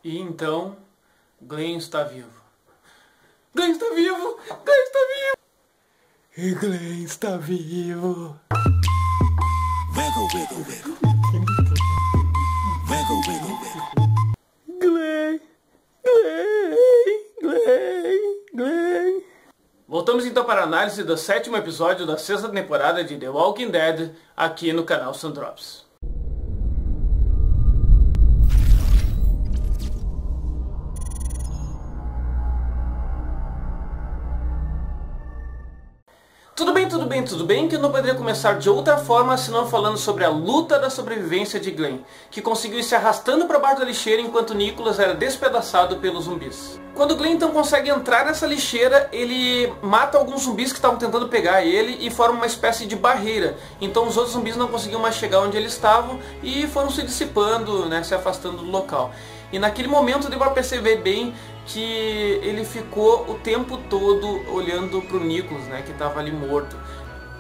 E então, Glenn está vivo. Glenn está vivo! Glenn está vivo! E Glenn está vivo! Wiggle, wiggle, wiggle. Wiggle, wiggle, wiggle. Glenn! Glenn! Voltamos então para a análise do 7º episódio da 6ª temporada de The Walking Dead, aqui no canal Sandrops. Tudo bem, que eu não poderia começar de outra forma senão falando sobre a luta da sobrevivência de Glenn, que conseguiu ir se arrastando para baixo da lixeira enquanto Nicholas era despedaçado pelos zumbis. Quando Glenn então consegue entrar nessa lixeira, ele mata alguns zumbis que estavam tentando pegar ele e forma uma espécie de barreira. Então os outros zumbis não conseguiam mais chegar onde eles estavam e foram se dissipando, né, se afastando do local. E naquele momento deu para perceber bem que ele ficou o tempo todo olhando para o Nicholas, né, que estava ali morto.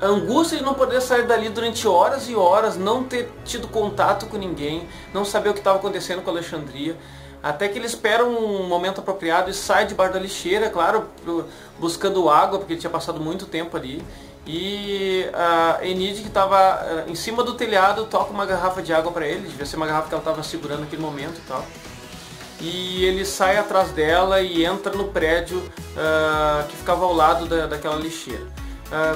A angústia de não poder sair dali durante horas e horas, não ter tido contato com ninguém, não saber o que estava acontecendo com a Alexandria. Até que ele espera um momento apropriado e sai debaixo da lixeira, claro, buscando água, porque ele tinha passado muito tempo ali. E a Enid, que estava em cima do telhado, toca uma garrafa de água para ele, devia ser uma garrafa que ela estava segurando naquele momento e tal. E ele sai atrás dela e entra no prédio que ficava ao lado daquela lixeira.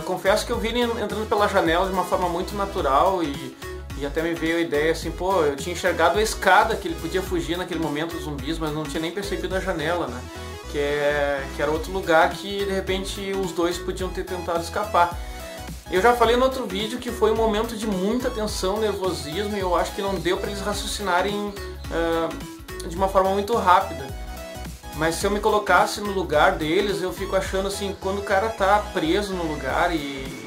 Confesso que eu vi ele entrando pela janela de uma forma muito natural e até me veio a ideia assim, pô, eu tinha enxergado a escada que ele podia fugir naquele momento dos zumbis, mas não tinha nem percebido a janela, né? Que era outro lugar que de repente os dois podiam ter tentado escapar. Eu já falei no outro vídeo que foi um momento de muita tensão, nervosismo, e eu acho que não deu para eles raciocinarem de uma forma muito rápida. Mas se eu me colocasse no lugar deles, eu fico achando assim, quando o cara tá preso no lugar e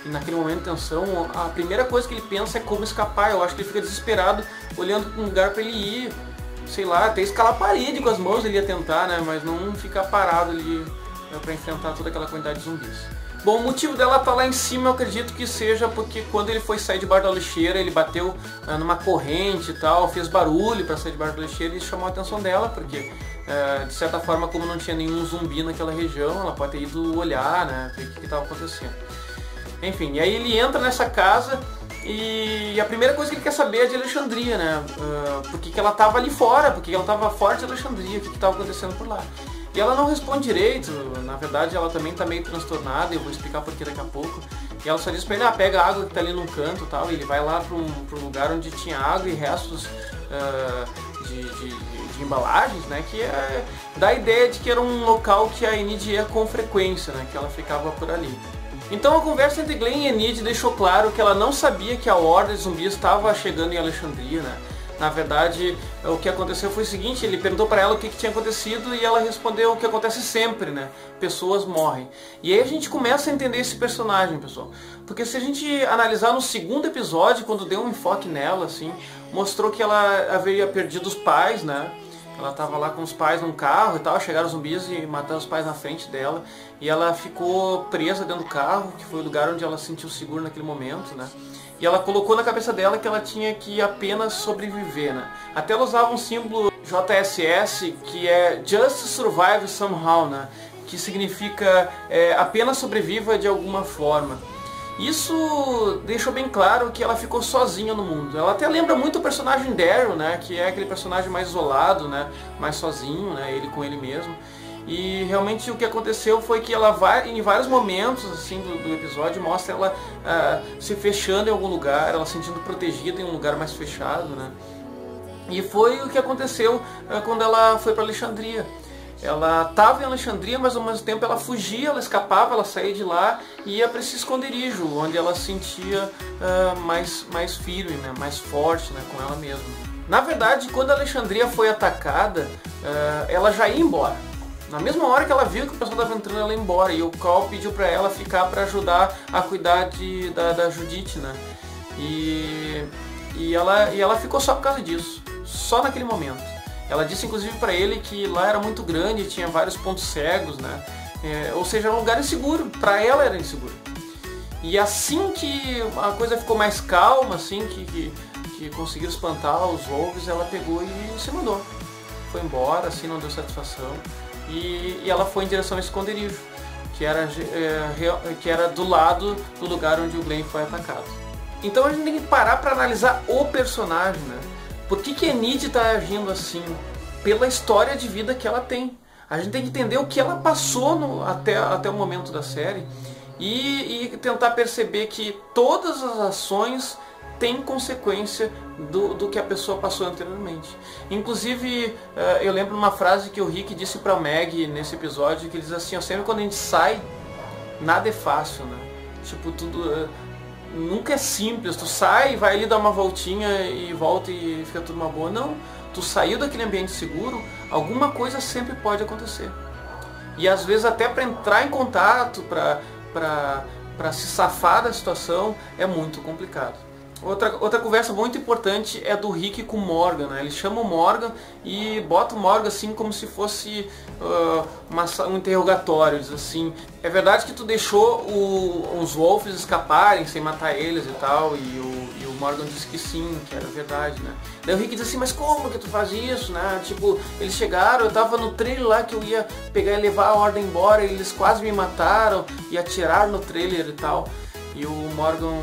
naquele momento de tensão, a primeira coisa que ele pensa é como escapar. Eu acho que ele fica desesperado olhando para um lugar para ele ir, sei lá, até escalar a parede com as mãos ele ia tentar, né, mas não ficar parado ali para enfrentar toda aquela quantidade de zumbis. Bom, o motivo dela estar lá em cima eu acredito que seja porque quando ele foi sair debaixo da lixeira, ele bateu numa corrente e tal, fez barulho para sair debaixo da lixeira e chamou a atenção dela, porque de certa forma, como não tinha nenhum zumbi naquela região, ela pode ter ido olhar, né, ver o que estava acontecendo. Enfim, e aí ele entra nessa casa e a primeira coisa que ele quer saber é de Alexandria, né, por que ela estava ali fora, por que ela estava fora de Alexandria, o que estava acontecendo por lá. E ela não responde direito, na verdade ela também está meio transtornada, eu vou explicar por que daqui a pouco. E ela só diz pra ele, pega a água que está ali num canto e tal, e ele vai lá para um lugar onde tinha água e restos de embalagens, né, que dá a ideia de que era um local que a Enid ia com frequência, né, que ela ficava por ali. Então a conversa entre Glenn e Enid deixou claro que ela não sabia que a horda de zumbis estava chegando em Alexandria, né. Na verdade, o que aconteceu foi o seguinte, ele perguntou para ela o que tinha acontecido e ela respondeu o que acontece sempre, né? Pessoas morrem. E aí a gente começa a entender esse personagem, pessoal. Porque se a gente analisar no 2º episódio, quando deu um enfoque nela, assim, mostrou que ela havia perdido os pais, né? Ela estava lá com os pais num carro e tal, chegaram os zumbis e mataram os pais na frente dela. E ela ficou presa dentro do carro, que foi o lugar onde ela se sentiu segura naquele momento, né? E ela colocou na cabeça dela que ela tinha que apenas sobreviver, né? Até ela usava um símbolo JSS, que é Just Survive Somehow, né? Que significa apenas sobreviva de alguma forma. Isso deixou bem claro que ela ficou sozinha no mundo. Ela até lembra muito o personagem Daryl, né? Que é aquele personagem mais isolado, né? Mais sozinho, né? Ele com ele mesmo. E realmente o que aconteceu foi que ela vai, em vários momentos assim, do episódio, mostra ela se fechando em algum lugar, ela se sentindo protegida em um lugar mais fechado, né? E foi o que aconteceu quando ela foi para Alexandria. Ela estava em Alexandria, mas ao mesmo tempo ela fugia, ela escapava, ela saía de lá e ia para esse esconderijo, onde ela se sentia mais firme, né? Mais forte, né? Com ela mesma. Na verdade, quando a Alexandria foi atacada, ela já ia embora. Na mesma hora que ela viu que o pessoal estava entrando, ela ia embora. E o Carl pediu para ela ficar para ajudar a cuidar da Judith, né? E ela ficou só por causa disso. Só naquele momento. Ela disse inclusive para ele que lá era muito grande, tinha vários pontos cegos, né? Ou seja, era um lugar inseguro. Para ela era inseguro. E assim que a coisa ficou mais calma, assim que conseguiram espantar os wolves, ela pegou e se mandou. foi embora, assim, não deu satisfação. E ela foi em direção ao esconderijo, que era do lado do lugar onde o Glenn foi atacado. Então a gente tem que parar para analisar o personagem, né? Por que a Enid está agindo assim? Pela história de vida que ela tem. A gente tem que entender o que ela passou até o momento da série e tentar perceber que todas as ações têm consequência do que a pessoa passou anteriormente. Inclusive, eu lembro uma frase que o Rick disse para o Meg nesse episódio, que ele diz assim, sempre quando a gente sai, nada é fácil, né? Tipo, tudo... nunca é simples, tu sai, vai ali dar uma voltinha e volta e fica tudo uma boa. Não, tu saiu daquele ambiente seguro, alguma coisa sempre pode acontecer. E às vezes até para entrar em contato, para se safar da situação, é muito complicado. Outra conversa muito importante é do Rick com o Morgan, né? Ele chama o Morgan e bota o Morgan assim como se fosse um interrogatório, diz assim, é verdade que tu deixou os Wolves escaparem sem matar eles e tal, e o Morgan disse que sim, que era verdade, né? Daí o Rick diz assim, mas como que tu faz isso, né? Tipo, eles chegaram, eu tava no trailer lá que eu ia pegar e levar a ordem embora, eles quase me mataram e atiraram no trailer e tal. E o Morgan,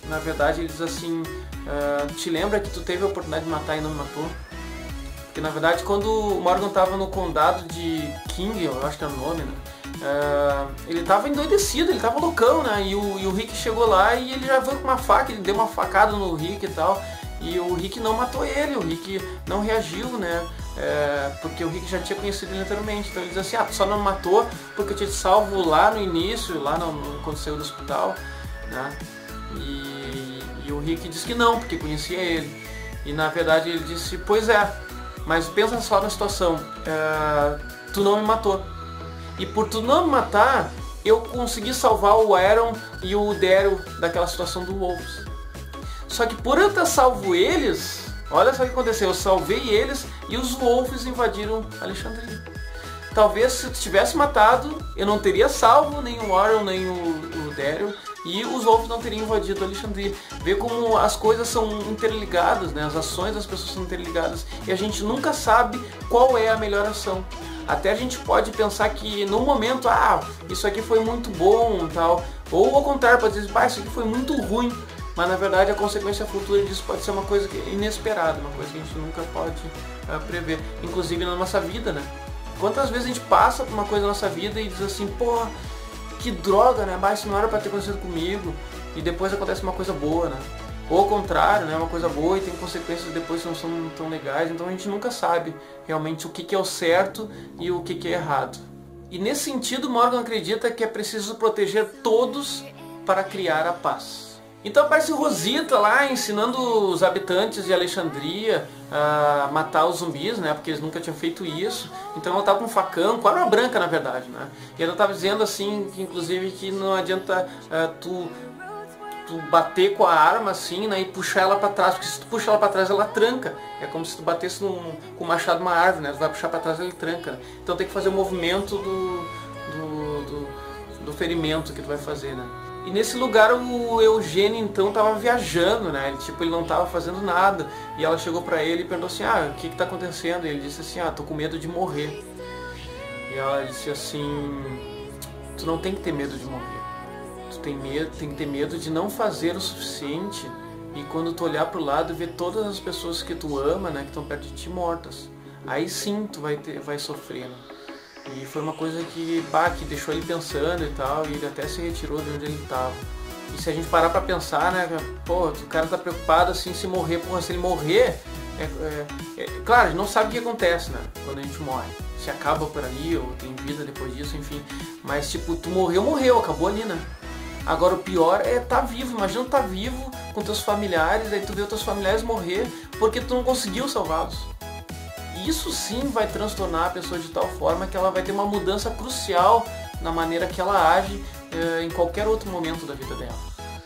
na verdade, ele diz assim, te lembra que tu teve a oportunidade de matar e não me matou? Porque na verdade quando o Morgan estava no condado de King, eu acho que é o nome, né? Ele estava endoidecido, ele estava loucão, né? E o Rick chegou lá e ele já veio com uma faca, ele deu uma facada no Rick e tal. E o Rick não matou ele, o Rick não reagiu, né? Porque o Rick já tinha conhecido ele anteriormente. Então ele diz assim, tu só não matou porque eu tinha te salvo lá no início, lá quando saiu do hospital. Né? E o Rick disse que não, porque conhecia ele. E na verdade ele disse, pois é, mas pensa só na situação, tu não me matou. E por tu não me matar, eu consegui salvar o Aaron e o Daryl daquela situação do Wolves. Só que por eu ter salvo eles, olha só o que aconteceu, eu salvei eles e os Wolves invadiram Alexandria. Talvez se tu tivesse matado, eu não teria salvo nem o Aaron nem o Daryl, e os Wolves não teriam invadido Alexandria. Vê como as coisas são interligadas, né? As ações das pessoas são interligadas e a gente nunca sabe qual é a melhor ação. Até a gente pode pensar que no momento, isso aqui foi muito bom, tal, ou ao contrário, pode dizer, isso aqui foi muito ruim. Mas na verdade a consequência futura disso pode ser uma coisa inesperada, uma coisa que a gente nunca pode prever, inclusive na nossa vida, né? Quantas vezes a gente passa por uma coisa na nossa vida e diz assim, pô, que droga, né? Mas isso não era pra ter acontecido comigo, e depois acontece uma coisa boa, né? Ou ao contrário, né? Uma coisa boa e tem consequências depois que não são tão legais, então a gente nunca sabe realmente o que é o certo e o que é errado. E nesse sentido, Morgan acredita que é preciso proteger todos para criar a paz. Então aparece Rosita lá ensinando os habitantes de Alexandria a matar os zumbis, né? Porque eles nunca tinham feito isso. Então ela estava com um facão, com arma branca na verdade, né? E ela estava dizendo assim, que inclusive que não adianta tu bater com a arma assim, né? E puxar ela para trás, porque se tu puxar ela para trás ela tranca. É como se tu batesse com o machado numa árvore, né? Tu vai puxar para trás ele tranca. Né? Então tem que fazer o movimento do ferimento que tu vai fazer, né? E nesse lugar o Eugênio então estava viajando, né? Ele não estava fazendo nada. E ela chegou para ele e perguntou assim, o que está acontecendo? E ele disse assim, tô com medo de morrer. E ela disse assim, tu não tem que ter medo de morrer. Tu tem que ter medo de não fazer o suficiente e quando tu olhar para o lado e ver todas as pessoas que tu ama, né, que estão perto de ti mortas. Aí sim tu vai sofrer, né? E foi uma coisa que deixou ele pensando e tal, e ele até se retirou de onde ele estava. E se a gente parar pra pensar, né, pô, o cara tá preocupado assim se morrer, porra, se ele morrer, claro, a gente não sabe o que acontece, né, quando a gente morre. Se acaba por ali, ou tem vida depois disso, enfim. Mas tipo, tu morreu, acabou ali, né. Agora o pior é tá vivo, imagina tu tá vivo com teus familiares, aí tu vê os teus familiares morrer porque tu não conseguiu salvá-los. Isso sim vai transtornar a pessoa de tal forma que ela vai ter uma mudança crucial na maneira que ela age em qualquer outro momento da vida dela.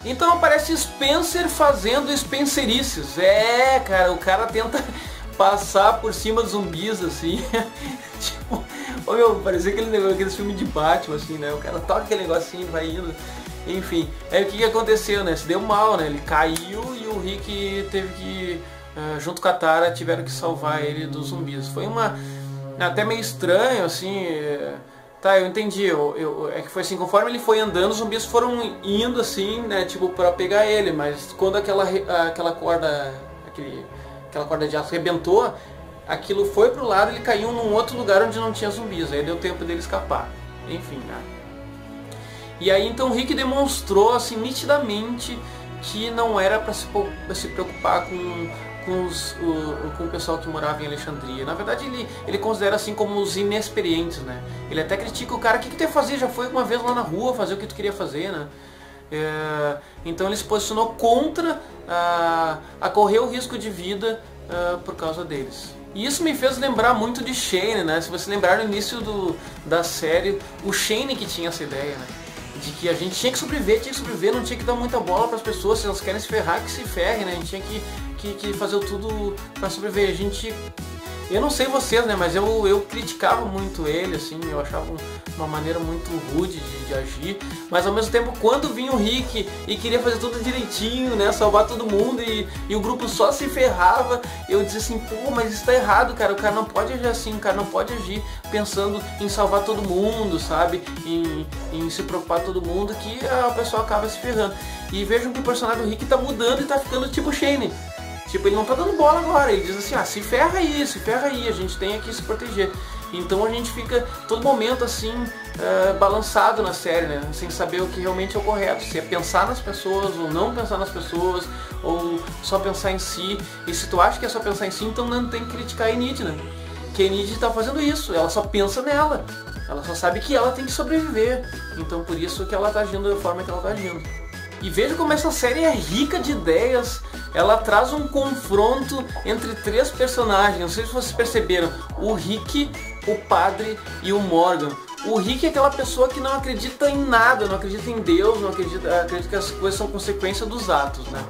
Então aparece Spencer fazendo Spencerices. Cara, o cara tenta passar por cima dos zumbis assim. Tipo, parecia aquele filme de Batman assim, né? O cara toca aquele negocinho e vai indo. Enfim, aí o que aconteceu, né? Se deu mal, né? Ele caiu e o Rick teve que junto com a Tara, tiveram que salvar ele dos zumbis. Foi até meio estranho, assim. Tá, eu entendi. É que foi assim, conforme ele foi andando, os zumbis foram indo assim, né, tipo, pra pegar ele. Mas quando aquela corda de aço arrebentou, aquilo foi pro lado, ele caiu num outro lugar onde não tinha zumbis. Aí deu tempo dele escapar. Enfim, né. E aí então o Rick demonstrou assim nitidamente que não era para se preocupar com o pessoal que morava em Alexandria. Na verdade ele considera assim como os inexperientes, né? Ele até critica o cara: o que tu ia fazer? Já foi uma vez lá na rua fazer o que tu queria fazer, né? Então ele se posicionou contra a correr o risco de vida por causa deles. E isso me fez lembrar muito de Shane, né? Se você lembrar no início da série, o Shane que tinha essa ideia, né? De que a gente tinha que sobreviver, não tinha que dar muita bola para as pessoas. Se elas querem se ferrar, que se ferrem, né? A gente tinha que fazer tudo para sobreviver. Eu não sei vocês, né? Mas eu criticava muito ele, assim. Eu achava uma maneira muito rude de agir. Mas ao mesmo tempo, quando vinha o Rick e queria fazer tudo direitinho, né? Salvar todo mundo e o grupo só se ferrava, eu dizia assim: pô, mas isso tá errado, cara. O cara não pode agir assim, o cara não pode agir pensando em salvar todo mundo, sabe? Em se preocupar todo mundo, que a pessoa acaba se ferrando. E vejam que o personagem do Rick tá mudando e tá ficando tipo Shane. Tipo, ele não tá dando bola agora, ele diz assim: se ferra aí, a gente tem que se proteger. Então a gente fica todo momento assim, balançado na série, né? Sem saber o que realmente é o correto, se é pensar nas pessoas ou não pensar nas pessoas, ou só pensar em si. E se tu acha que é só pensar em si, então não tem que criticar a Enid, né? Que a Enid tá fazendo isso, ela só pensa nela, ela só sabe que ela tem que sobreviver. Então por isso que ela tá agindo da forma que ela tá agindo. E veja como essa série é rica de ideias. Ela traz um confronto entre 3 personagens. Não sei se vocês perceberam: o Rick, o padre e o Morgan. O Rick é aquela pessoa que não acredita em nada, não acredita em Deus, não acredita que as coisas são consequência dos atos, né?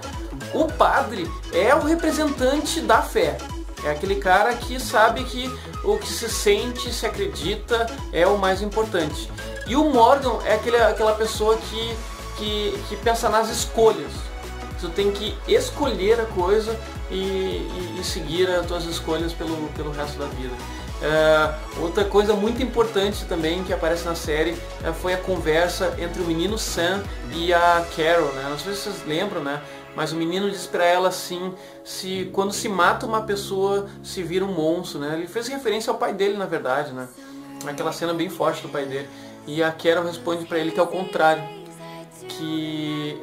O padre é o representante da fé. É aquele cara que sabe que o que se sente, se acredita, é o mais importante. E o Morgan é aquela pessoa que pensa nas escolhas. Tu tem que escolher a coisa e seguir as tuas escolhas pelo resto da vida. Outra coisa muito importante também que aparece na série foi a conversa entre o menino Sam e a Carol, né? Não sei se vocês lembram, né? Mas o menino diz pra ela assim: quando se mata uma pessoa, se vira um monstro, né? Ele fez referência ao pai dele, na verdade, né? Aquela cena bem forte do pai dele. E a Carol responde pra ele que é o contrário, que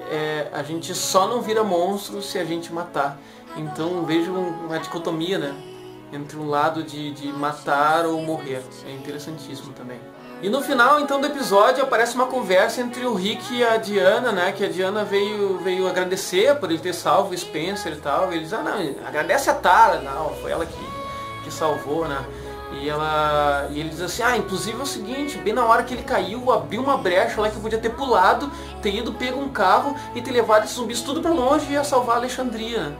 a gente só não vira monstro se a gente matar. Então vejo uma dicotomia, né, entre um lado de matar ou morrer. É interessantíssimo também. E no final então do episódio aparece uma conversa entre o Rick e a Diana, né, que a Diana veio agradecer por ele ter salvo o Spencer e tal. E eles: não, agradece a Tara. Não, foi ela que salvou, né. E ele diz assim: inclusive é o seguinte, bem na hora que ele caiu, abriu uma brecha lá que eu podia ter pulado, ter ido, pego um carro e ter levado esses zumbis tudo pra longe e ia salvar a Alexandria.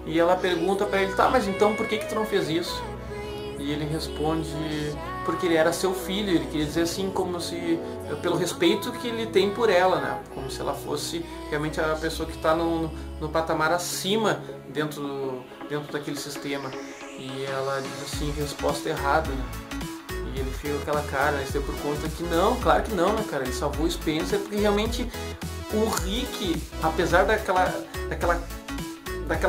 E ela pergunta pra ele: tá, mas então por que tu não fez isso? E ele responde: porque ele era seu filho. Ele queria dizer assim, como se, pelo respeito que ele tem por ela, né? Como se ela fosse realmente a pessoa que está no patamar acima dentro daquele sistema. E ela diz assim: resposta errada, né? E ele fica com aquela cara, né? Isso é por conta que não, claro que não, né, cara? Ele salvou o Spencer porque realmente o Rick, apesar daquela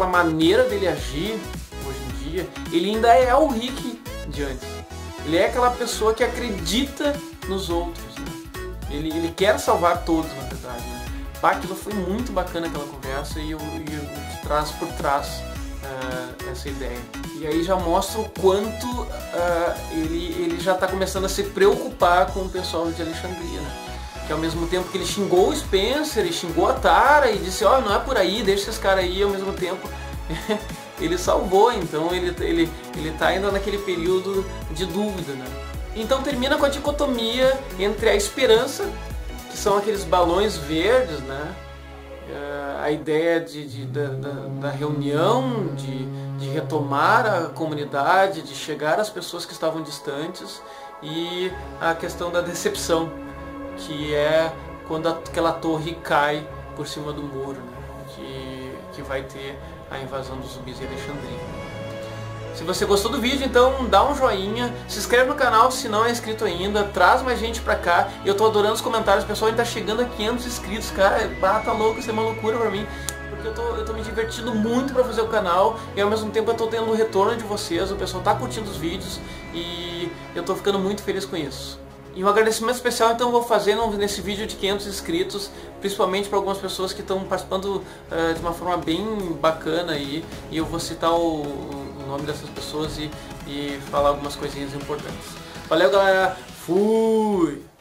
maneira dele agir hoje em dia, ele ainda é o Rick de antes. Ele é aquela pessoa que acredita nos outros, né? Ele quer salvar todos, na verdade, né? Aquilo foi muito bacana, aquela conversa, e eu traz por trás essa ideia. E aí já mostra o quanto ele já está começando a se preocupar com o pessoal de Alexandria, né? Que ao mesmo tempo que ele xingou o Spencer, ele xingou a Tara e disse: não é por aí, deixa esses caras aí, ao mesmo tempo ele salvou. Então ele tá ainda naquele período de dúvida, né? Então termina com a dicotomia entre a esperança, que são aqueles balões verdes, né? A ideia da reunião, de retomar a comunidade, de chegar às pessoas que estavam distantes, e a questão da decepção, que é quando aquela torre cai por cima do muro, né? Que vai ter a invasão dos zumbis em Alexandria. Se você gostou do vídeo, então dá um joinha, se inscreve no canal se não é inscrito ainda, traz mais gente pra cá. Eu tô adorando os comentários, o pessoal ainda tá chegando a 500 inscritos, cara, tá louco, isso é uma loucura pra mim. Porque eu tô me divertindo muito pra fazer o canal e ao mesmo tempo eu tô tendo o retorno de vocês, o pessoal tá curtindo os vídeos e eu tô ficando muito feliz com isso. E um agradecimento especial então eu vou fazer nesse vídeo de 500 inscritos, principalmente para algumas pessoas que estão participando de uma forma bem bacana aí, e eu vou citar o nome dessas pessoas e falar algumas coisinhas importantes. Valeu, galera, fui!